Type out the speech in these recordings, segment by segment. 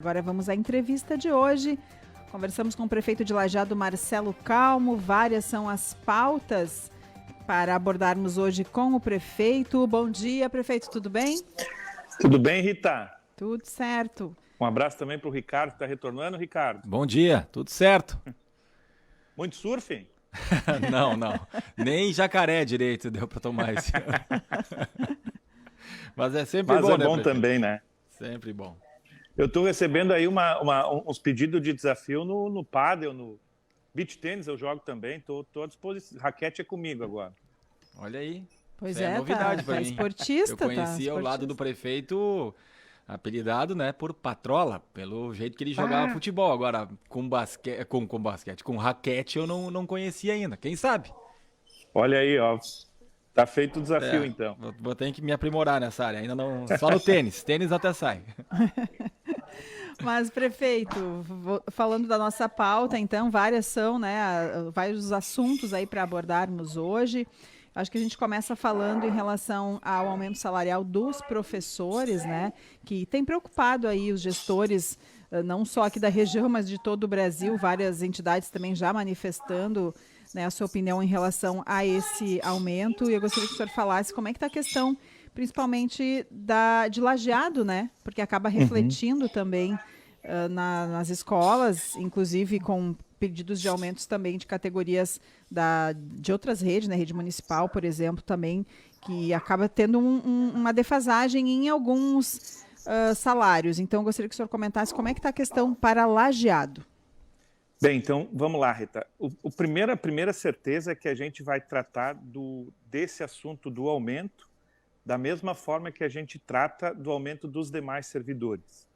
Agora vamos à entrevista de hoje. Conversamos com o prefeito de Lajeado, Marcelo Calmo. Várias são as pautas para abordarmos hoje com o prefeito. Bom dia, prefeito, tudo bem? Tudo bem, Rita? Tudo certo. Um abraço também para o Ricardo, que está retornando, Ricardo. Bom dia, tudo certo. Muito surf? Não. Nem jacaré direito deu para tomar esse. Mas é sempre bom, Mas é bom, né, também, né? Sempre bom. Eu estou recebendo aí uns pedidos de desafio no pádel, no beach tênis eu jogo também, estou à disposição. Raquete é comigo agora. Olha aí. Pois é novidade para tá mim. esportista. Eu conhecia o lado do prefeito apelidado, né, por Patrola, pelo jeito que ele jogava futebol. Agora, com raquete eu não conhecia ainda. Quem sabe? Olha aí, ó. Tá feito o desafio, então. Vou ter que me aprimorar nessa área. Ainda não. Só no tênis. Tênis até sai. Mas, prefeito, falando da nossa pauta, então, vários assuntos aí para abordarmos hoje. Acho que a gente começa falando em relação ao aumento salarial dos professores, né? Que tem preocupado aí os gestores, não só aqui da região, mas de todo o Brasil. Várias entidades também já manifestando, né, a sua opinião em relação a esse aumento. E eu gostaria que o senhor falasse como é que está a questão, principalmente de Lajeado, né? Porque acaba refletindo também nas escolas, inclusive com pedidos de aumentos também de categorias de outras redes, né? Rede municipal, por exemplo, também, que acaba tendo uma defasagem em alguns salários. Então, eu gostaria que o senhor comentasse como é que está a questão para Lajeado. Bem, então, vamos lá, Rita. A primeira certeza é que a gente vai tratar desse assunto do aumento da mesma forma que a gente trata do aumento dos demais servidores.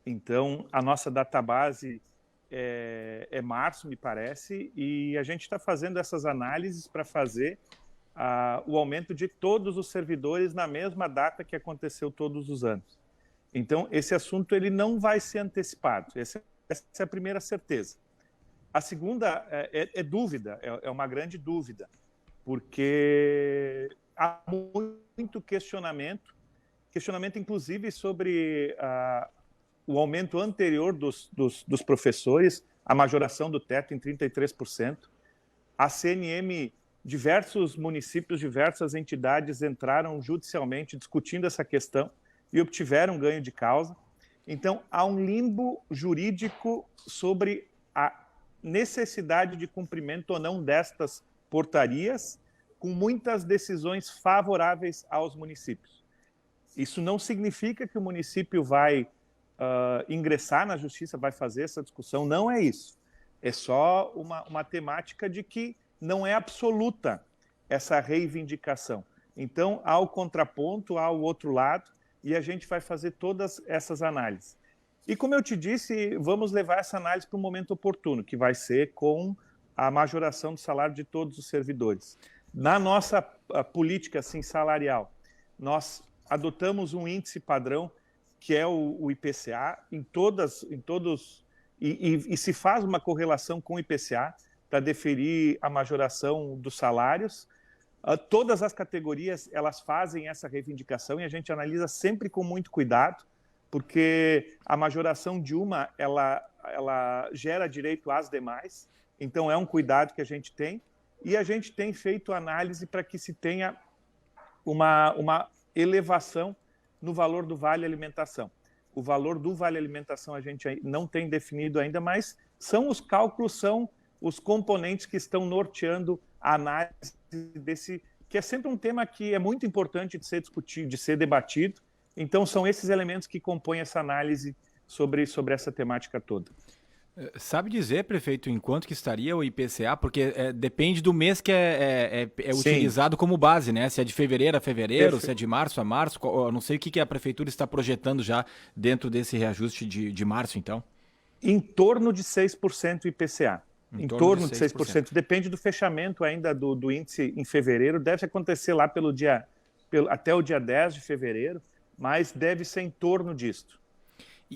Então, a nossa database é março, me parece, e a gente está fazendo essas análises para fazer o aumento de todos os servidores na mesma data que aconteceu todos os anos. Então, esse assunto ele não vai ser antecipado. Essa é a primeira certeza. A segunda é dúvida, é uma grande dúvida, porque há muito questionamento inclusive sobre o aumento anterior dos professores, a majoração do teto em 33%. A CNM, diversos municípios, diversas entidades entraram judicialmente discutindo essa questão e obtiveram ganho de causa. Então, há um limbo jurídico sobre a necessidade de cumprimento ou não destas portarias, com muitas decisões favoráveis aos municípios. Isso não significa que o município vai ingressar na justiça, vai fazer essa discussão, não é isso. É só uma temática de que não é absoluta essa reivindicação. Então, há o contraponto, há o outro lado, e a gente vai fazer todas essas análises. E como eu te disse, vamos levar essa análise para um momento oportuno, que vai ser com a majoração do salário de todos os servidores. Na nossa política assim, salarial, nós adotamos um índice padrão, que é o IPCA, e se faz uma correlação com o IPCA para deferir a majoração dos salários. Todas as categorias elas fazem essa reivindicação e a gente analisa sempre com muito cuidado, porque a majoração de uma ela gera direito às demais, então é um cuidado que a gente tem, e a gente tem feito análise para que se tenha uma elevação no valor do Vale Alimentação. O valor do Vale Alimentação a gente não tem definido ainda, mas são os cálculos, são os componentes que estão norteando a análise desse, que é sempre um tema que é muito importante de ser discutido, de ser debatido. Então, são esses elementos que compõem essa análise sobre essa temática toda. Sabe dizer, prefeito, em quanto que estaria o IPCA? Porque depende do mês que é utilizado como base, né? Se é de fevereiro a fevereiro, se é de março a março. Eu não sei o que a prefeitura está projetando já dentro desse reajuste de março, então. Em torno de 6% IPCA. Em torno de 6%. Depende do fechamento ainda do índice em fevereiro. Deve acontecer lá até o dia 10 de fevereiro, mas deve ser em torno disto.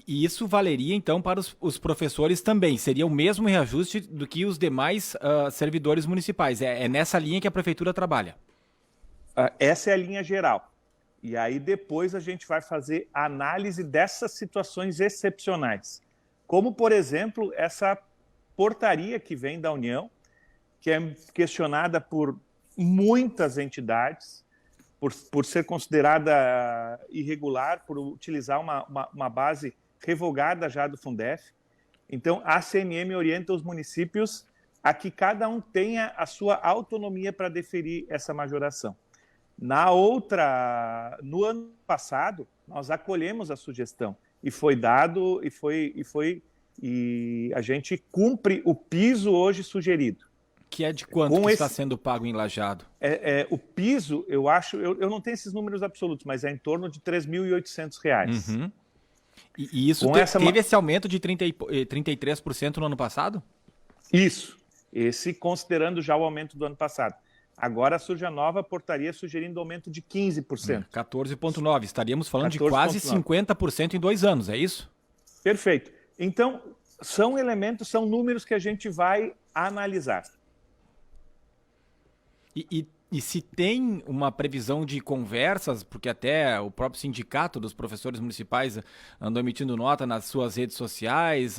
E isso valeria, então, para os professores também? Seria o mesmo reajuste do que os demais servidores municipais? É nessa linha que a prefeitura trabalha? Essa é a linha geral. E aí depois a gente vai fazer análise dessas situações excepcionais. Como, por exemplo, essa portaria que vem da União, que é questionada por muitas entidades, por ser considerada irregular, por utilizar uma base revogada já do Fundef. Então, a CNM orienta os municípios a que cada um tenha a sua autonomia para deferir essa majoração. No ano passado, nós acolhemos a sugestão e foi dado, e a gente cumpre o piso hoje sugerido. Que é de quanto que está sendo pago em Lajeado? O piso, eu acho, eu não tenho esses números absolutos, mas é em torno de R$ 3.800. Uhum. E isso teve esse aumento de 33% no ano passado? Isso, esse considerando já o aumento do ano passado. Agora surge a nova portaria sugerindo aumento de 15%. 14,9%. Estaríamos falando de quase 50% em 2 anos, é isso? Perfeito. Então, são elementos, são números que a gente vai analisar. E se tem uma previsão de conversas, porque até o próprio sindicato dos professores municipais andou emitindo nota nas suas redes sociais,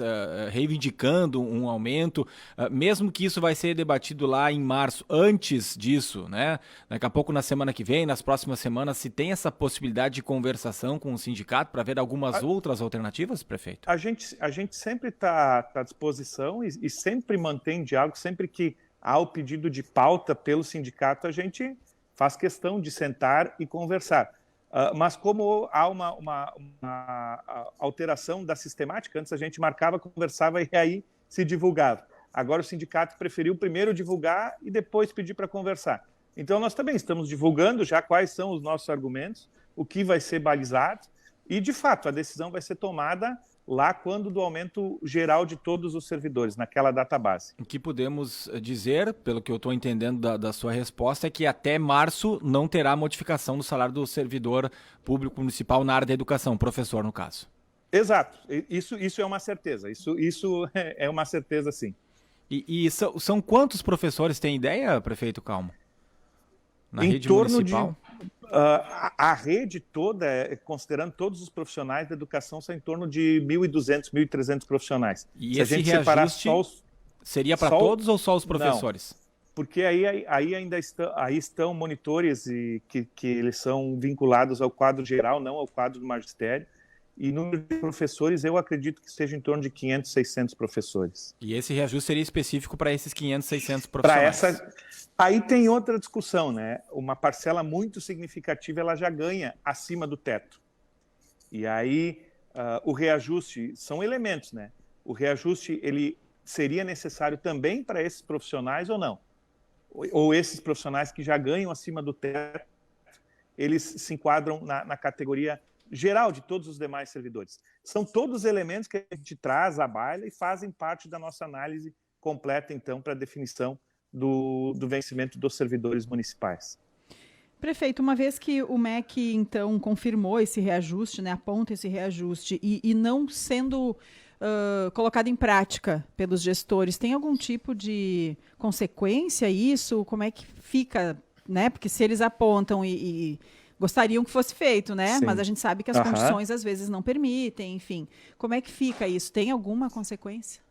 reivindicando um aumento, mesmo que isso vai ser debatido lá em março, antes disso, né? Daqui a pouco na semana que vem, nas próximas semanas, se tem essa possibilidade de conversação com o sindicato para ver algumas outras alternativas, prefeito? A gente sempre está à disposição e sempre mantém diálogo, sempre que há o pedido de pauta pelo sindicato, a gente faz questão de sentar e conversar. Mas como há uma alteração da sistemática, antes a gente marcava, conversava e aí se divulgava. Agora o sindicato preferiu primeiro divulgar e depois pedir para conversar. Então nós também estamos divulgando já quais são os nossos argumentos, o que vai ser balizado e, de fato, a decisão vai ser tomada lá quando do aumento geral de todos os servidores, naquela data base. O que podemos dizer, pelo que eu estou entendendo da sua resposta, é que até março não terá modificação do salário do servidor público municipal na área da educação, professor, no caso. Exato. Isso é uma certeza. Isso é uma certeza, sim. E são quantos professores, tem ideia, prefeito Calmo? Na rede municipal? A rede toda, considerando todos os profissionais da educação, são em torno de 1.200, 1.300 profissionais. E se a gente separar só seria para todos ou só os professores? Não, porque aí ainda estão monitores que eles são vinculados ao quadro geral, não ao quadro do magistério. E número de professores, eu acredito que seja em torno de 500, 600 professores. E esse reajuste seria específico para esses 500, 600 profissionais? Aí tem outra discussão, né? Uma parcela muito significativa, ela já ganha acima do teto. E aí o reajuste, são elementos, né? O reajuste, ele seria necessário também para esses profissionais ou não? Ou esses profissionais que já ganham acima do teto, eles se enquadram na categoria geral de todos os demais servidores. São todos elementos que a gente traz à baila e fazem parte da nossa análise completa, então, para a definição do vencimento dos servidores municipais. Prefeito, uma vez que o MEC, então, confirmou esse reajuste, né, aponta esse reajuste, e não sendo colocado em prática pelos gestores, tem algum tipo de consequência isso? Como é que fica, né? Porque se eles apontam e gostariam que fosse feito, né? Sim. Mas a gente sabe que as condições às vezes não permitem, enfim. Como é que fica isso? Tem alguma consequência?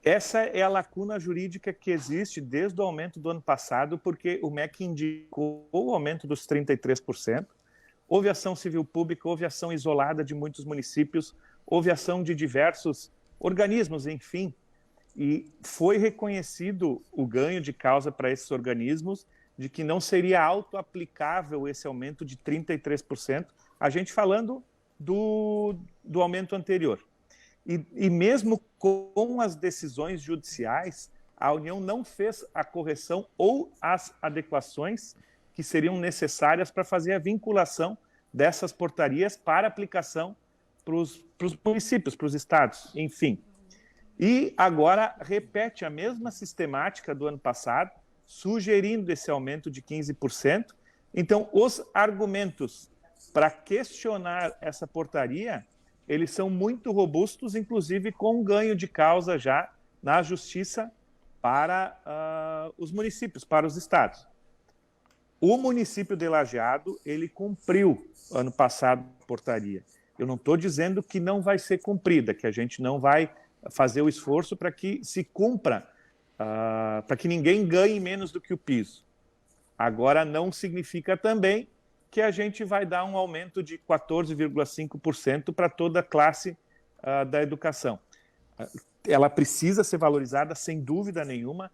Essa é a lacuna jurídica que existe desde o aumento do ano passado, porque o MEC indicou o aumento dos 33%. Houve ação civil pública, houve ação isolada de muitos municípios, houve ação de diversos organismos, enfim. E foi reconhecido o ganho de causa para esses organismos, de que não seria auto-aplicável esse aumento de 33%, a gente falando do aumento anterior. E mesmo com as decisões judiciais, a União não fez a correção ou as adequações que seriam necessárias para fazer a vinculação dessas portarias para aplicação para os municípios, para os estados, enfim. E agora repete a mesma sistemática do ano passado, sugerindo esse aumento de 15%. Então, os argumentos para questionar essa portaria, eles são muito robustos, inclusive com ganho de causa já na justiça para os municípios, para os estados. O município de Lajeado, ele cumpriu ano passado a portaria. Eu não estou dizendo que não vai ser cumprida, que a gente não vai fazer o esforço para que se cumpra, para que ninguém ganhe menos do que o piso. Agora, não significa também que a gente vai dar um aumento de 14,5% para toda a classe da educação. Ela precisa ser valorizada, sem dúvida nenhuma.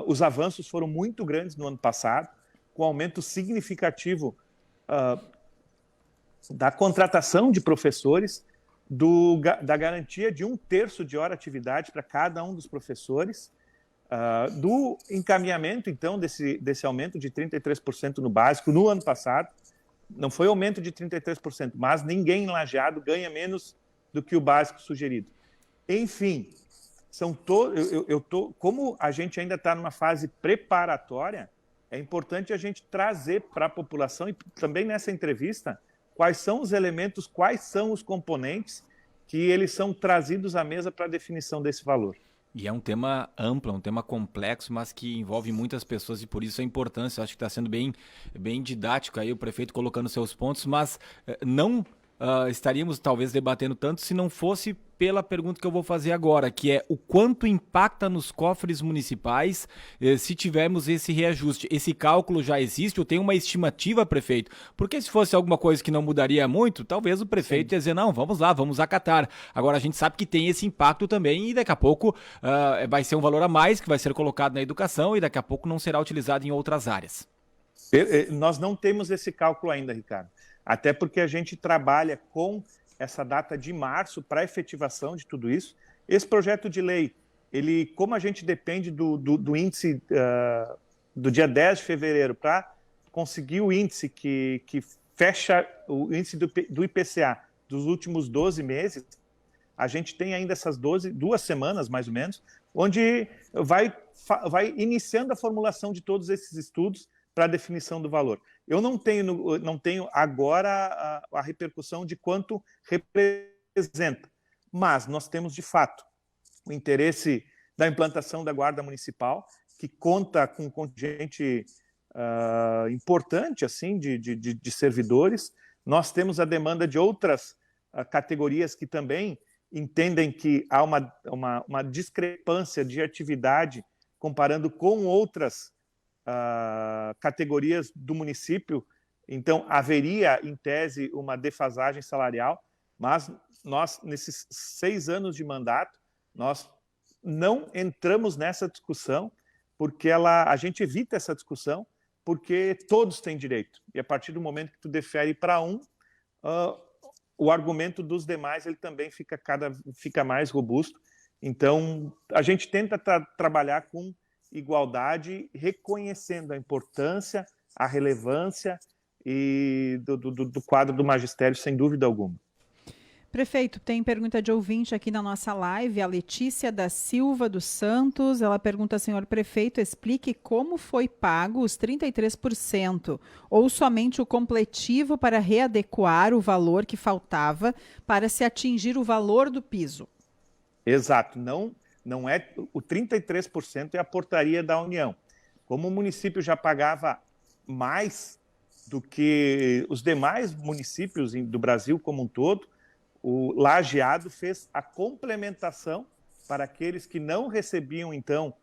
Os avanços foram muito grandes no ano passado, com aumento significativo da contratação de professores, da garantia de 1/3 de hora atividade para cada um dos professores, do encaminhamento, então, desse aumento de 33% no básico no ano passado. Não foi aumento de 33%, mas ninguém em Lajeado ganha menos do que o básico sugerido. Enfim, como a gente ainda está numa fase preparatória, é importante a gente trazer para a população, e também nessa entrevista, quais são os elementos, quais são os componentes que eles são trazidos à mesa para a definição desse valor. E é um tema amplo, um tema complexo, mas que envolve muitas pessoas e por isso a importância. Eu acho que está sendo bem didático aí o prefeito colocando seus pontos, mas não estaríamos talvez debatendo tanto se não fosse pela pergunta que eu vou fazer agora, que é o quanto impacta nos cofres municipais se tivermos esse reajuste. Esse cálculo já existe ou tem uma estimativa, prefeito? Porque se fosse alguma coisa que não mudaria muito, talvez o prefeito ia dizer, não, vamos lá, vamos acatar. Agora a gente sabe que tem esse impacto também e daqui a pouco vai ser um valor a mais que vai ser colocado na educação e daqui a pouco não será utilizado em outras áreas. Nós não temos esse cálculo ainda, Ricardo. Até porque a gente trabalha com essa data de março para a efetivação de tudo isso. Esse projeto de lei, como a gente depende do índice do dia 10 de fevereiro para conseguir o índice que fecha o índice do IPCA dos últimos 12 meses, a gente tem ainda essas 2 semanas, mais ou menos, onde vai iniciando a formulação de todos esses estudos para a definição do valor. Eu não tenho agora a repercussão de quanto representa, mas nós temos, de fato, o interesse da implantação da Guarda Municipal, que conta com um contingente importante assim, de servidores. Nós temos a demanda de outras categorias que também entendem que há uma discrepância de atividade comparando com outras categorias do município, então haveria, em tese, uma defasagem salarial, mas nós, nesses 6 anos de mandato, nós não entramos nessa discussão, porque a gente evita essa discussão, porque todos têm direito, e a partir do momento que tu defere para o argumento dos demais ele também fica mais robusto. Então, a gente tenta trabalhar com igualdade, reconhecendo a importância, a relevância do quadro do magistério, sem dúvida alguma. Prefeito, tem pergunta de ouvinte aqui na nossa live, a Letícia da Silva dos Santos. Ela pergunta, senhor prefeito, explique como foi pago os 33% ou somente o completivo para readequar o valor que faltava para se atingir o valor do piso. Exato, não é o 33% é a portaria da União. Como o município já pagava mais do que os demais municípios do Brasil como um todo, o Lajeado fez a complementação para aqueles que não recebiam, então,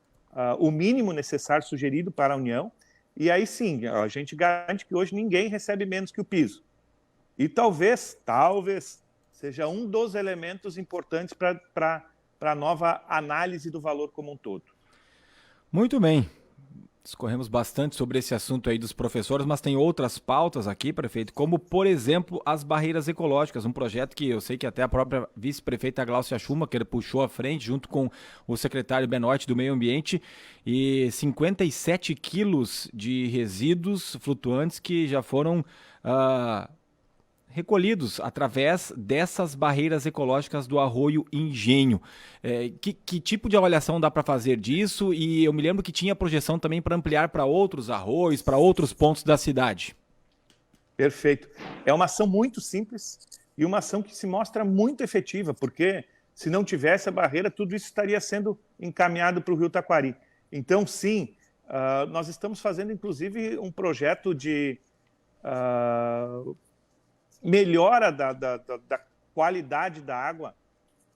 o mínimo necessário sugerido para a União. E aí sim, a gente garante que hoje ninguém recebe menos que o piso. E talvez seja um dos elementos importantes para a nova análise do valor como um todo. Muito bem. Discorremos bastante sobre esse assunto aí dos professores, mas tem outras pautas aqui, prefeito, como, por exemplo, as barreiras ecológicas, um projeto que eu sei que até a própria vice-prefeita Gláucia Schumacher puxou à frente, junto com o secretário Benoit do Meio Ambiente, e 57 quilos de resíduos flutuantes que já foram recolhidos através dessas barreiras ecológicas do Arroio Engenho. Que tipo de avaliação dá para fazer disso? E eu me lembro que tinha projeção também para ampliar para outros arroios, para outros pontos da cidade. Perfeito. É uma ação muito simples e uma ação que se mostra muito efetiva, porque se não tivesse a barreira, tudo isso estaria sendo encaminhado para o Rio Taquari. Então, sim, nós estamos fazendo, inclusive, um projeto de melhora da qualidade da água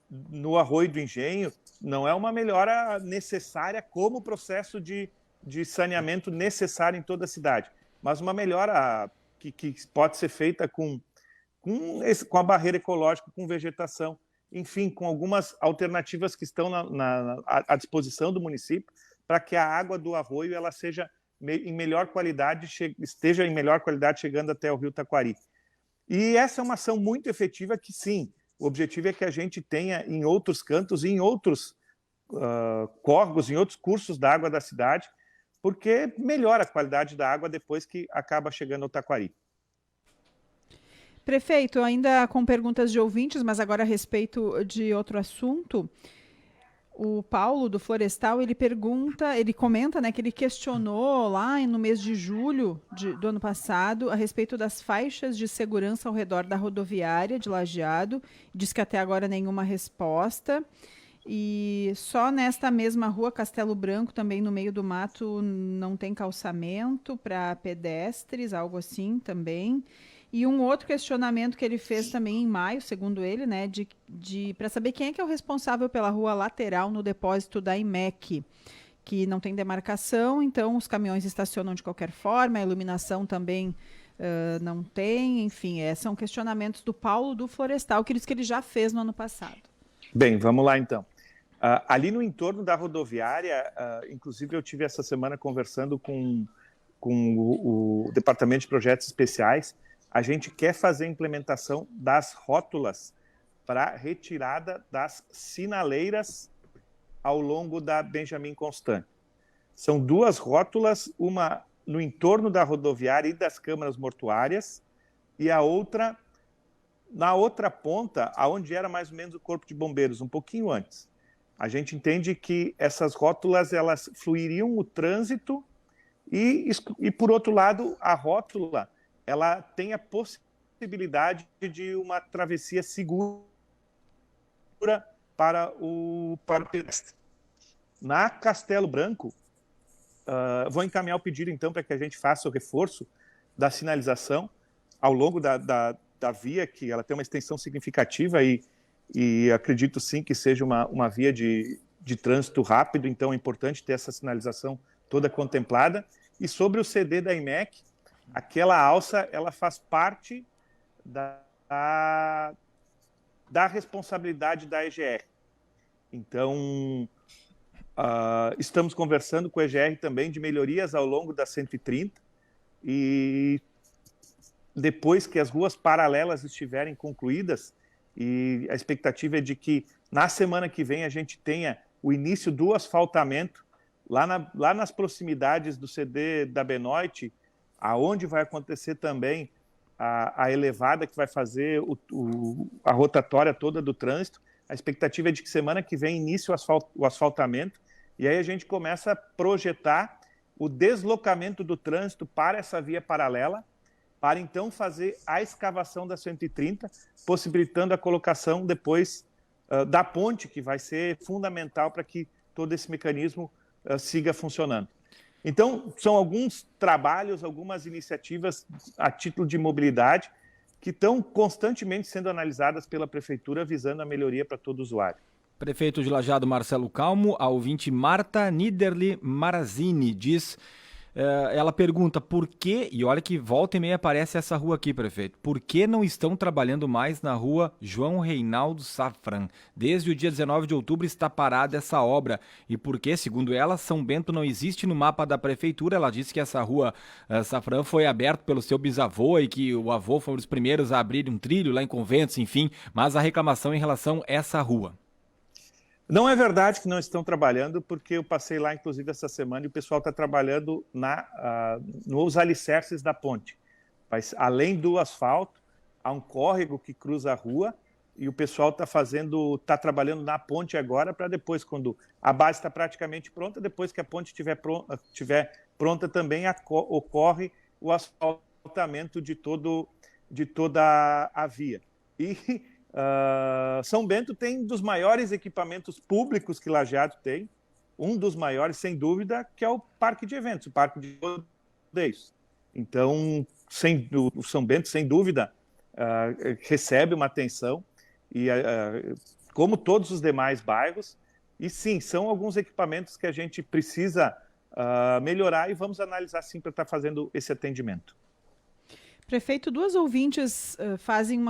no Arroio do Engenho. Não é uma melhora necessária como o processo de saneamento necessário em toda a cidade, mas uma melhora que pode ser feita com a barreira ecológica, com vegetação, enfim, com algumas alternativas que estão à disposição do município para que a água do arroio ela seja em melhor qualidade, esteja em melhor qualidade chegando até o Rio Taquari. E essa é uma ação muito efetiva que, sim, o objetivo é que a gente tenha em outros cantos, em outros córregos, em outros cursos da água da cidade, porque melhora a qualidade da água depois que acaba chegando ao Taquari. Prefeito, ainda com perguntas de ouvintes, mas agora a respeito de outro assunto. O Paulo, do Florestal, ele comenta, né, que ele questionou lá no mês de julho do ano passado a respeito das faixas de segurança ao redor da rodoviária de Lajeado. Diz que até agora nenhuma resposta. E só nesta mesma rua, Castelo Branco, também no meio do mato, não tem calçamento para pedestres, algo assim também. E um outro questionamento que ele fez também em maio, segundo ele, né, para saber quem é que é o responsável pela rua lateral no depósito da IMEC, que não tem demarcação, então os caminhões estacionam de qualquer forma, a iluminação também não tem, enfim, são questionamentos do Paulo do Florestal, que ele já fez no ano passado. Bem, vamos lá então. Ali no entorno da rodoviária, inclusive eu tive essa semana conversando com o Departamento de Projetos Especiais. A gente quer fazer a implementação das rótulas para retirada das sinaleiras ao longo da Benjamin Constant. São 2 rótulas, uma no entorno da rodoviária e das câmaras mortuárias, e a outra na outra ponta, aonde era mais ou menos o Corpo de Bombeiros, um pouquinho antes. A gente entende que essas rótulas elas fluiriam o trânsito e por outro lado, a rótula ela tem a possibilidade de uma travessia segura para o pedestre. Na Castelo Branco, vou encaminhar o pedido, então, para que a gente faça o reforço da sinalização ao longo da via, que ela tem uma extensão significativa e acredito, sim, que seja uma via de trânsito rápido, então é importante ter essa sinalização toda contemplada. E sobre o CD da IMEC, aquela alça, ela faz parte da responsabilidade da EGR. Então, estamos conversando com a EGR também de melhorias ao longo da 130 e depois que as ruas paralelas estiverem concluídas, e a expectativa é de que na semana que vem a gente tenha o início do asfaltamento lá nas proximidades do CD da Benoit, aonde vai acontecer também a elevada que vai fazer a rotatória toda do trânsito. A expectativa é de que semana que vem inicie o asfaltamento, e aí a gente começa a projetar o deslocamento do trânsito para essa via paralela, para então fazer a escavação da 130, possibilitando a colocação depois da ponte, que vai ser fundamental para que todo esse mecanismo siga funcionando. Então, são alguns trabalhos, algumas iniciativas a título de mobilidade que estão constantemente sendo analisadas pela Prefeitura, visando a melhoria para todo usuário. Prefeito de Lajeado, Marcelo Calmo, a ouvinte Marta Niederli Marazini diz... ela pergunta por que, e olha que volta e meia aparece essa rua aqui, prefeito, por que não estão trabalhando mais na rua João Reinaldo Safran? Desde o dia 19 de outubro está parada essa obra. E por que, segundo ela, São Bento não existe no mapa da prefeitura? Ela disse que essa rua Safran foi aberta pelo seu bisavô e que o avô foi um dos primeiros a abrir um trilho lá em Conventos, enfim, mas a reclamação em relação a essa rua. Não é verdade que não estão trabalhando, porque eu passei lá, inclusive, essa semana, e o pessoal está trabalhando nos alicerces da ponte. Mas, além do asfalto, há um córrego que cruza a rua, e o pessoal está trabalhando na ponte agora, para depois, quando a base está praticamente pronta, depois que a ponte estiver pronta também ocorre o asfaltamento de toda a via. São Bento tem um dos maiores equipamentos públicos que Lajeado tem, um dos maiores, sem dúvida, que é o parque de eventos, o parque de rodeios. Então, o São Bento, sem dúvida, recebe uma atenção, e como todos os demais bairros, e sim, são alguns equipamentos que a gente precisa melhorar e vamos analisar sim para estar fazendo esse atendimento. Prefeito, duas ouvintes fazem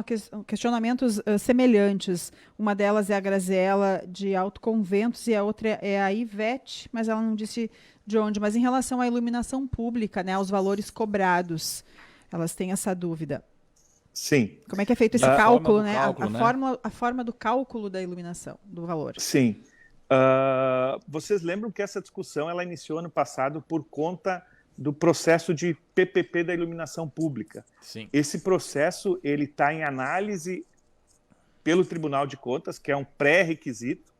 questionamentos semelhantes. Uma delas é a Graziela de Alto Conventos e a outra é a Ivete, mas ela não disse de onde. Mas em relação à iluminação pública, né, aos valores cobrados, elas têm essa dúvida. Sim. Como é que é feito esse cálculo, né? Cálculo, A forma do cálculo da iluminação, do valor. Sim. Vocês lembram que essa discussão ela iniciou ano passado por conta do processo de PPP da iluminação pública. Sim. Esse processo ele está em análise pelo Tribunal de Contas, que é um pré-requisito,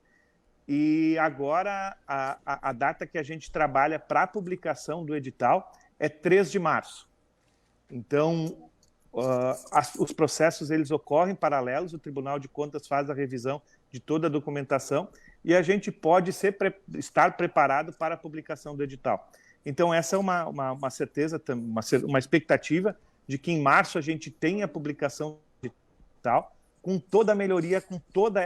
e agora a data que a gente trabalha para a publicação do edital é 3 de março. Então, os processos eles ocorrem paralelos, o Tribunal de Contas faz a revisão de toda a documentação e a gente pode estar preparado para a publicação do edital. Então, essa é uma certeza, uma expectativa de que em março a gente tenha a publicação digital com toda a melhoria, com toda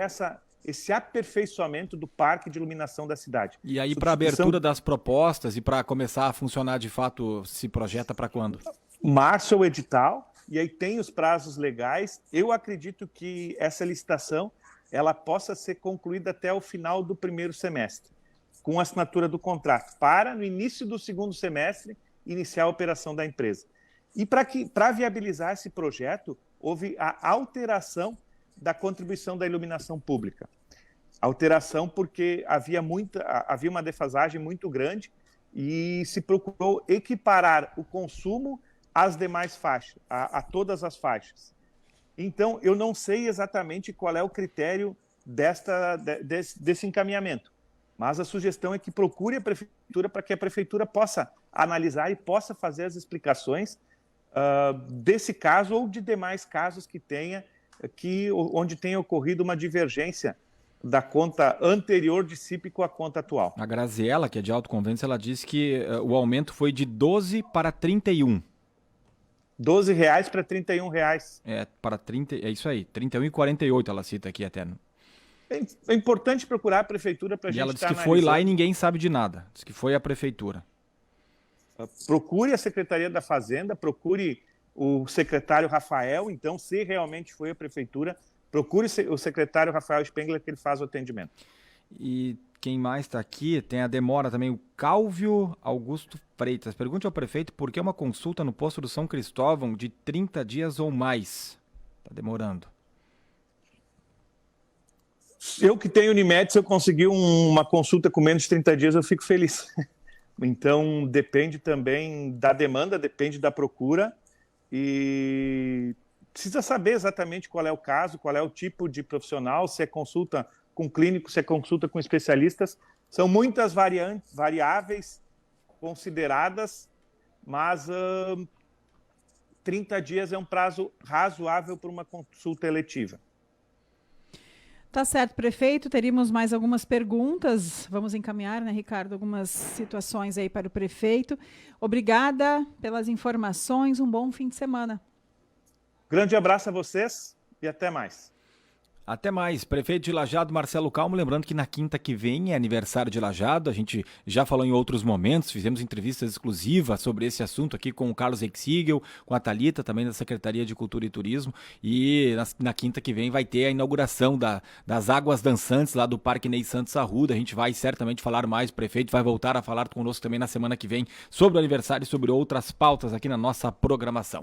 esse aperfeiçoamento do parque de iluminação da cidade. E aí, para a abertura das propostas e para começar a funcionar de fato, se projeta para quando? Março é o edital, e aí tem os prazos legais. Eu acredito que essa licitação ela possa ser concluída até o final do primeiro semestre, com a assinatura do contrato, para, no início do segundo semestre, iniciar a operação da empresa. E para viabilizar esse projeto, houve a alteração da contribuição da iluminação pública. Alteração porque havia uma defasagem muito grande e se procurou equiparar o consumo às demais faixas, a todas as faixas. Então, eu não sei exatamente qual é o critério desse encaminhamento, mas a sugestão é que procure a prefeitura para que a prefeitura possa analisar e possa fazer as explicações desse caso ou de demais casos onde tenha ocorrido uma divergência da conta anterior de CIP com a conta atual. A Graziela, que é de Alto Conventos, ela disse que o aumento foi de 12 para 31. R$12 para R$31. Para 30, é isso aí, 31,48 ela cita aqui até. É importante procurar a prefeitura para a gente estar analisando. E ela disse que foi lá e ninguém sabe de nada. Diz que foi a prefeitura. Procure a Secretaria da Fazenda, procure o secretário Rafael, então, se realmente foi a prefeitura, procure o secretário Rafael Spengler, que ele faz o atendimento. E quem mais está aqui, tem a demora também, o Cálvio Augusto Freitas. Pergunte ao prefeito por que uma consulta no posto do São Cristóvão de 30 dias ou mais. Está demorando. Eu que tenho Unimed, se eu conseguir uma consulta com menos de 30 dias, eu fico feliz. Então, depende também da demanda, depende da procura e precisa saber exatamente qual é o caso, qual é o tipo de profissional, se é consulta com clínico, se é consulta com especialistas. São muitas variáveis consideradas, mas 30 dias é um prazo razoável para uma consulta eletiva. Tá certo, prefeito. Teríamos mais algumas perguntas. Vamos encaminhar, né, Ricardo, algumas situações aí para o prefeito. Obrigada pelas informações. Um bom fim de semana. Grande abraço a vocês e até mais. Até mais. Prefeito de Lajeado, Marcelo Calmo, lembrando que na quinta que vem é aniversário de Lajeado, a gente já falou em outros momentos, fizemos entrevistas exclusivas sobre esse assunto aqui com o Carlos Exigel, com a Thalita, também da Secretaria de Cultura e Turismo, e na quinta que vem vai ter a inauguração das Águas Dançantes lá do Parque Ney Santos Arruda. A gente vai certamente falar mais, o prefeito vai voltar a falar conosco também na semana que vem sobre o aniversário e sobre outras pautas aqui na nossa programação.